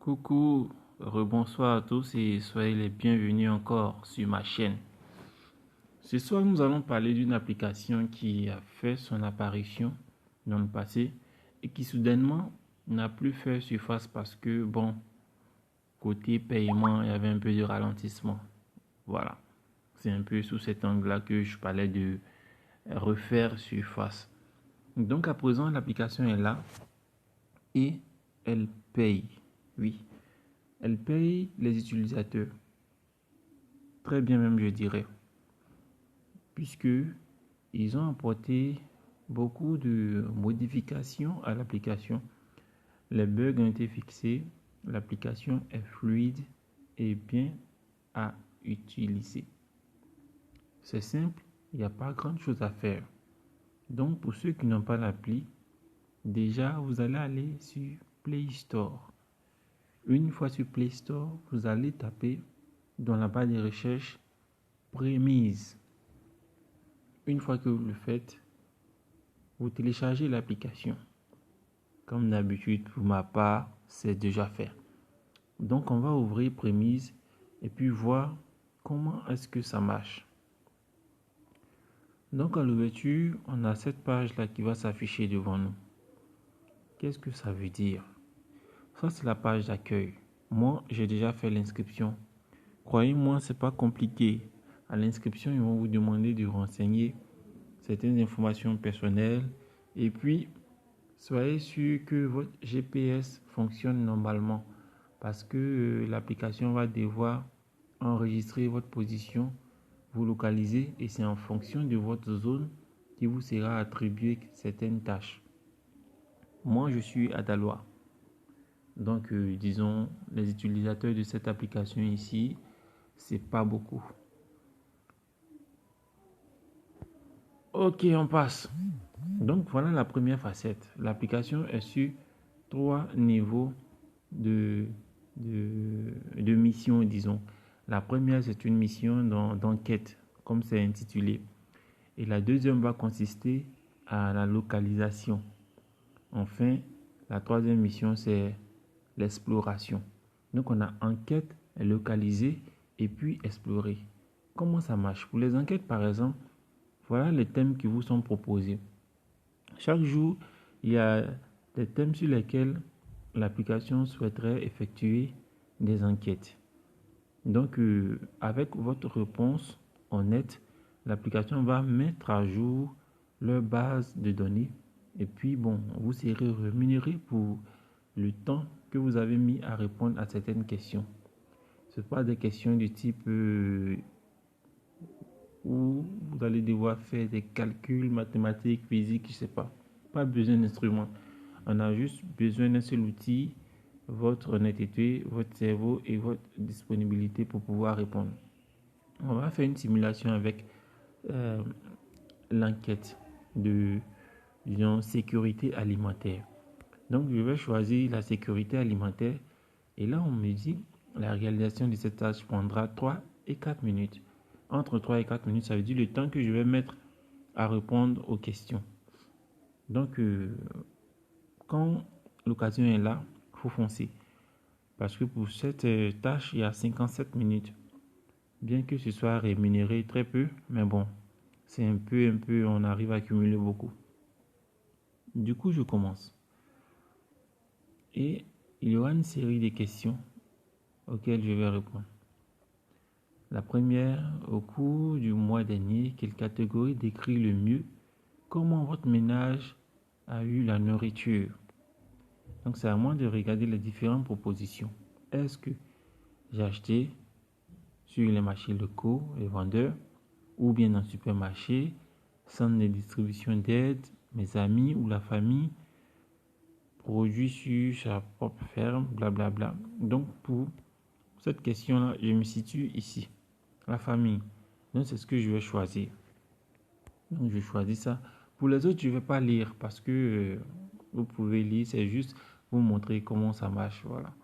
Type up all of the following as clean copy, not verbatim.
Coucou, rebonsoir à tous et soyez les bienvenus encore sur ma chaîne. Ce soir, nous allons parler d'une application qui a fait son apparition dans le passé et qui soudainement n'a plus fait surface parce que, côté paiement, il y avait un peu de ralentissement. Voilà, c'est un peu sous cet angle-là que je parlais de refaire surface. Donc à présent, l'application est là et elle paye. Oui, elle paye les utilisateurs. Très bien même, je dirais. Puisque ils ont apporté beaucoup de modifications à l'application. Les bugs ont été fixés. L'application est fluide et bien à utiliser. C'est simple, il n'y a pas grand chose à faire. Donc pour ceux qui n'ont pas l'appli, déjà vous allez aller sur Play Store. Une fois sur Play Store, vous allez taper dans la barre de recherche Prémise. Une fois que vous le faites, vous téléchargez l'application. Comme d'habitude, pour ma part, c'est déjà fait. Donc, on va ouvrir Prémise et puis voir comment est-ce que ça marche. Donc, à l'ouverture, on a cette page-là qui va s'afficher devant nous. Qu'est-ce que ça veut dire? Ça, c'est la page d'accueil. Moi, j'ai déjà fait l'inscription. Croyez-moi, c'est pas compliqué. À l'inscription, ils vont vous demander de renseigner certaines informations personnelles et puis soyez sûr que votre GPS fonctionne normalement parce que l'application va devoir enregistrer votre position, vous localiser et c'est en fonction de votre zone qui vous sera attribué certaines tâches. Moi, je suis à Daloa. Donc, disons, les utilisateurs de cette application ici, c'est pas beaucoup. Ok, on passe. Donc, voilà la première facette. L'application est sur 3 niveaux de mission, disons. La première, c'est une mission d'enquête, comme c'est intitulé. Et la deuxième va consister à la localisation. Enfin, la troisième mission, c'est l'exploration. Donc, on a enquête, localiser et puis explorer. Comment ça marche? Pour les enquêtes, par exemple, voilà les thèmes qui vous sont proposés. Chaque jour, il y a des thèmes sur lesquels l'application souhaiterait effectuer des enquêtes. Donc, avec votre réponse honnête, l'application va mettre à jour leur base de données. Et puis, vous serez rémunéré pour le temps que vous avez mis à répondre à certaines questions. Ce ne sont pas des questions du type où vous allez devoir faire des calculs mathématiques, physiques, je ne sais pas. Pas besoin d'instruments. On a juste besoin d'un seul outil, votre honnêteté, votre cerveau et votre disponibilité pour pouvoir répondre. On va faire une simulation avec l'enquête de, disons, sécurité alimentaire. Donc, je vais choisir la sécurité alimentaire. Et là, on me dit, la réalisation de cette tâche prendra 3 et 4 minutes. Entre 3 et 4 minutes, ça veut dire le temps que je vais mettre à répondre aux questions. Donc, quand l'occasion est là, il faut foncer. Parce que pour cette tâche, il y a 57 minutes. Bien que ce soit rémunéré très peu, mais bon, c'est un peu, on arrive à accumuler beaucoup. Du coup, je commence. Et il y aura une série de questions auxquelles je vais répondre. La première, au cours du mois dernier, quelle catégorie décrit le mieux comment votre ménage a eu la nourriture? Donc, c'est à moi de regarder les différentes propositions. Est-ce que j'ai acheté sur les marchés locaux, les vendeurs, ou bien dans le supermarché, centre de distribution d'aide, mes amis ou la famille, produit sur sa propre ferme, blablabla. Donc, pour cette question-là, je me situe ici, la famille. Donc, c'est ce que je vais choisir. Donc, je choisis ça. Pour les autres, je ne vais pas lire parce que vous pouvez lire, c'est juste vous montrer comment ça marche. Voilà.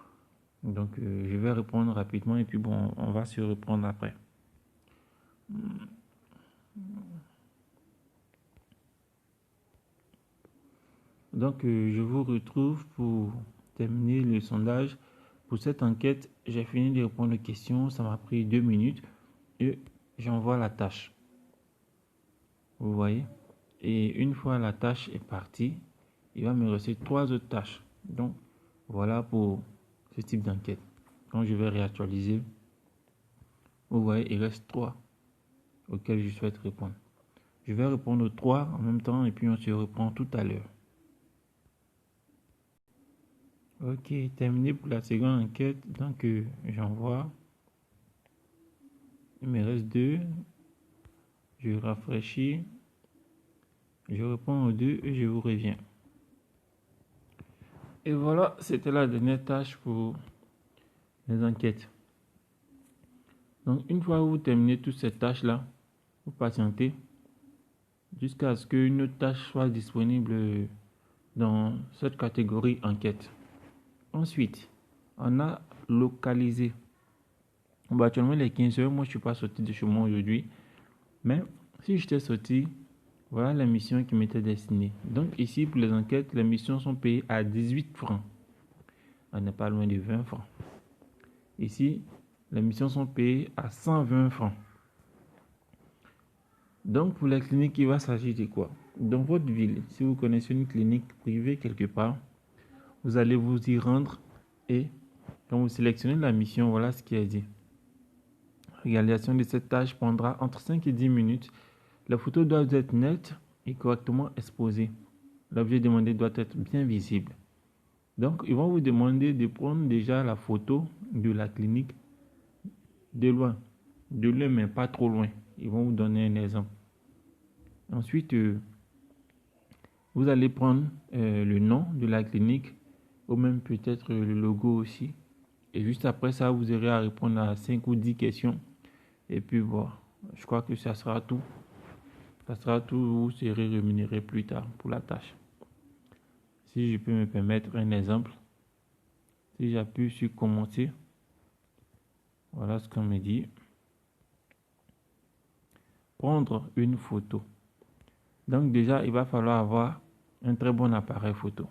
Donc, je vais répondre rapidement et puis on va se reprendre après. Donc, je vous retrouve pour terminer le sondage. Pour cette enquête, j'ai fini de répondre aux questions. Ça m'a pris 2 minutes et j'envoie la tâche. Vous voyez? Et une fois la tâche est partie, il va me rester 3 autres tâches. Donc, voilà pour ce type d'enquête. Quand je vais réactualiser, vous voyez, il reste 3 auxquels je souhaite répondre. Je vais répondre aux 3 en même temps et puis on se reprend tout à l'heure. Ok, terminé pour la seconde enquête. Donc, j'envoie. Il me reste 2. Je rafraîchis. Je réponds aux 2 et je vous reviens. Et voilà, c'était la dernière tâche pour les enquêtes. Donc, une fois que vous terminez toutes ces tâches-là, vous patientez jusqu'à ce qu'une autre tâche soit disponible dans cette catégorie enquête. Ensuite, on a localisé. Actuellement, il est 15 heures. Moi, je ne suis pas sorti de chez moi aujourd'hui. Mais si j'étais sorti, voilà les missions qui m'étaient destinées. Donc, ici, pour les enquêtes, les missions sont payées à 18 francs. On n'est pas loin de 20 francs. Ici, les missions sont payées à 120 francs. Donc, pour les cliniques, il va s'agir de quoi? Dans votre ville, si vous connaissez une clinique privée quelque part, vous allez vous y rendre et quand vous sélectionnez la mission, voilà ce qui est dit. La réalisation de cette tâche prendra entre 5 et 10 minutes. Les photos doivent être nettes et correctement exposées. L'objet demandé doit être bien visible. Donc, ils vont vous demander de prendre déjà la photo de la clinique de loin, mais pas trop loin. Ils vont vous donner un exemple. Ensuite, vous allez prendre le nom de la clinique ou même peut-être le logo aussi. Et juste après ça, vous aurez à répondre à 5 ou 10 questions. Et puis voilà, je crois que ça sera tout. Ça sera tout, vous serez rémunéré plus tard pour la tâche. Si je peux me permettre un exemple, si j'appuie sur commencer, voilà ce qu'on me dit. Prendre une photo. Donc déjà, il va falloir avoir un très bon appareil photo.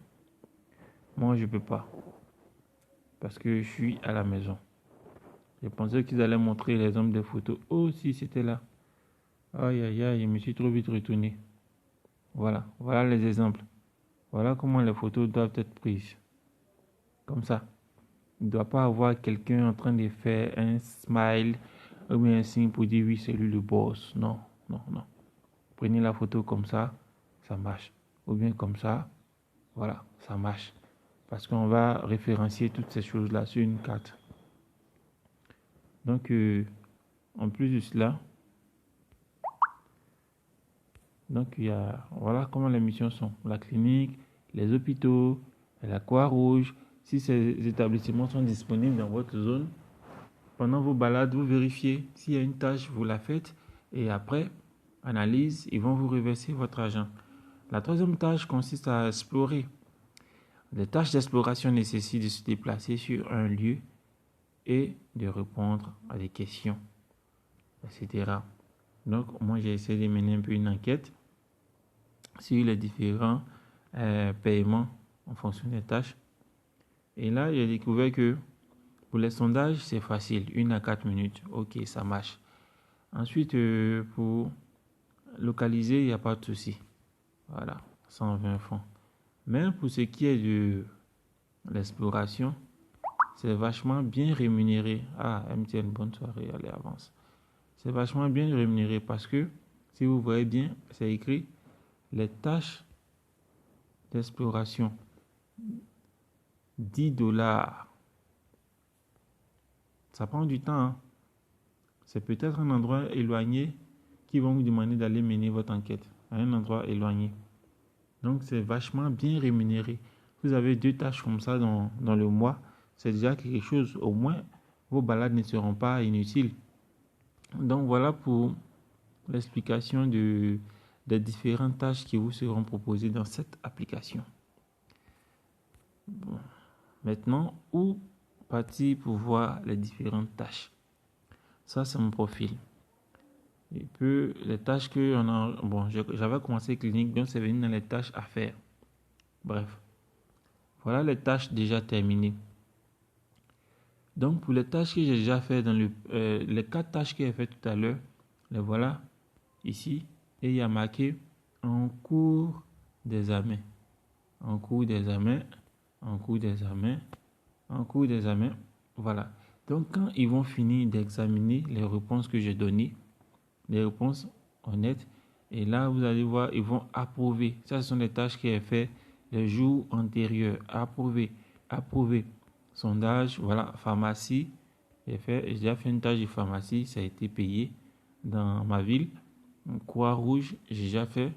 Moi, je ne peux pas parce que je suis à la maison. Je pensais qu'ils allaient montrer l'exemple des photos. Oh, si c'était là. Aïe, aïe, aïe, je me suis trop vite retourné. Voilà les exemples. Voilà comment les photos doivent être prises. Comme ça. Il ne doit pas avoir quelqu'un en train de faire un smile ou bien un signe pour dire oui, c'est lui le boss. Non, non, non. Prenez la photo comme ça marche. Ou bien comme ça, voilà, ça marche. Parce qu'on va référencier toutes ces choses-là sur une carte. Donc, en plus de cela, donc il y a, voilà comment les missions sont. La clinique, les hôpitaux, la Croix-Rouge. Si ces établissements sont disponibles dans votre zone, pendant vos balades, vous vérifiez. S'il y a une tâche, vous la faites. Et après, analyse, ils vont vous reverser votre argent. La troisième tâche consiste à explorer. Les tâches d'exploration nécessitent de se déplacer sur un lieu et de répondre à des questions, etc. Donc, moi, j'ai essayé de mener un peu une enquête sur les différents paiements en fonction des tâches. Et là, j'ai découvert que pour les sondages, c'est facile, 1 à 4 minutes. Ok, ça marche. Ensuite, pour localiser, il n'y a pas de souci. Voilà, 120 francs. Mais pour ce qui est de l'exploration, c'est vachement bien rémunéré. Ah, MTN, bonne soirée, allez, avance. C'est vachement bien rémunéré parce que, si vous voyez bien, c'est écrit les tâches d'exploration. 10 dollars. Ça prend du temps. Hein. C'est peut-être un endroit éloigné qui vont vous demander d'aller mener votre enquête à un endroit éloigné. Donc, c'est vachement bien rémunéré. Vous avez 2 tâches comme ça dans le mois. C'est déjà quelque chose. Au moins, vos balades ne seront pas inutiles. Donc, voilà pour l'explication des différentes tâches qui vous seront proposées dans cette application. Bon. Maintenant, où partir pour voir les différentes tâches? Ça, c'est mon profil. Et puis, les tâches que on a... Bon, j'avais commencé clinique, donc c'est venu dans les tâches à faire. Bref. Voilà les tâches déjà terminées. Donc, pour les tâches que j'ai déjà fait dans les 4 tâches que j'ai fait tout à l'heure, les voilà ici. Et il y a marqué en cours d'examen. En cours d'examen. En cours d'examen. En cours d'examen. Voilà. Donc, quand ils vont finir d'examiner les réponses que j'ai données, les réponses honnêtes, et là, vous allez voir, ils vont approuver. Ça, ce sont les tâches qu'il a fait les jours antérieurs. Approuver. Approuver. Sondage, voilà, pharmacie. J'ai déjà fait une tâche de pharmacie, ça a été payé dans ma ville. Croix-Rouge, j'ai déjà fait.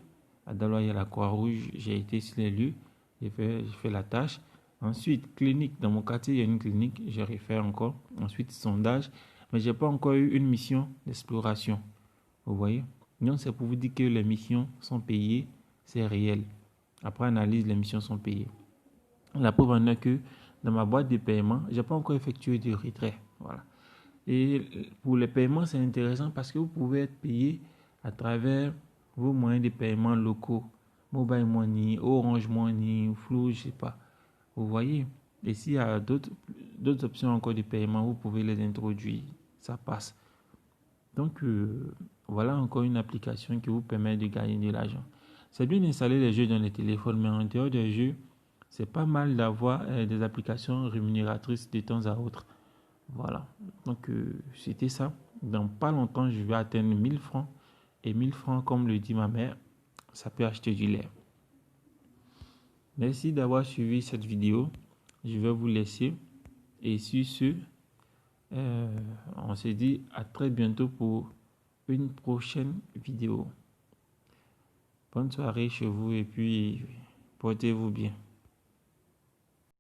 À Daloa, il y a la Croix-Rouge, j'ai été sur les lieux, j'ai fait la tâche. Ensuite, clinique, dans mon quartier, il y a une clinique, j'ai refait encore. Ensuite, sondage, mais je n'ai pas encore eu une mission d'exploration. Vous voyez? Donc, c'est pour vous dire que les missions sont payées, c'est réel. Après analyse, les missions sont payées. La preuve en est que dans ma boîte de paiement, je n'ai pas encore effectué de retrait. Voilà. Et pour les paiements, c'est intéressant parce que vous pouvez être payé à travers vos moyens de paiement locaux. Mobile Money, Orange Money, Flow, je ne sais pas. Vous voyez? Et s'il y a d'autres options encore de paiement, vous pouvez les introduire. Ça passe. Donc, voilà encore une application qui vous permet de gagner de l'argent. C'est bien d'installer les jeux dans les téléphones, mais en dehors des jeux, c'est pas mal d'avoir des applications rémunératrices de temps à autre. Voilà. Donc, c'était ça. Dans pas longtemps, je vais atteindre 1000 francs. Et 1000 francs, comme le dit ma mère, ça peut acheter du lait. Merci d'avoir suivi cette vidéo. Je vais vous laisser. Et sur ce, on se dit à très bientôt pour une prochaine vidéo. Bonne soirée chez vous et puis portez-vous bien.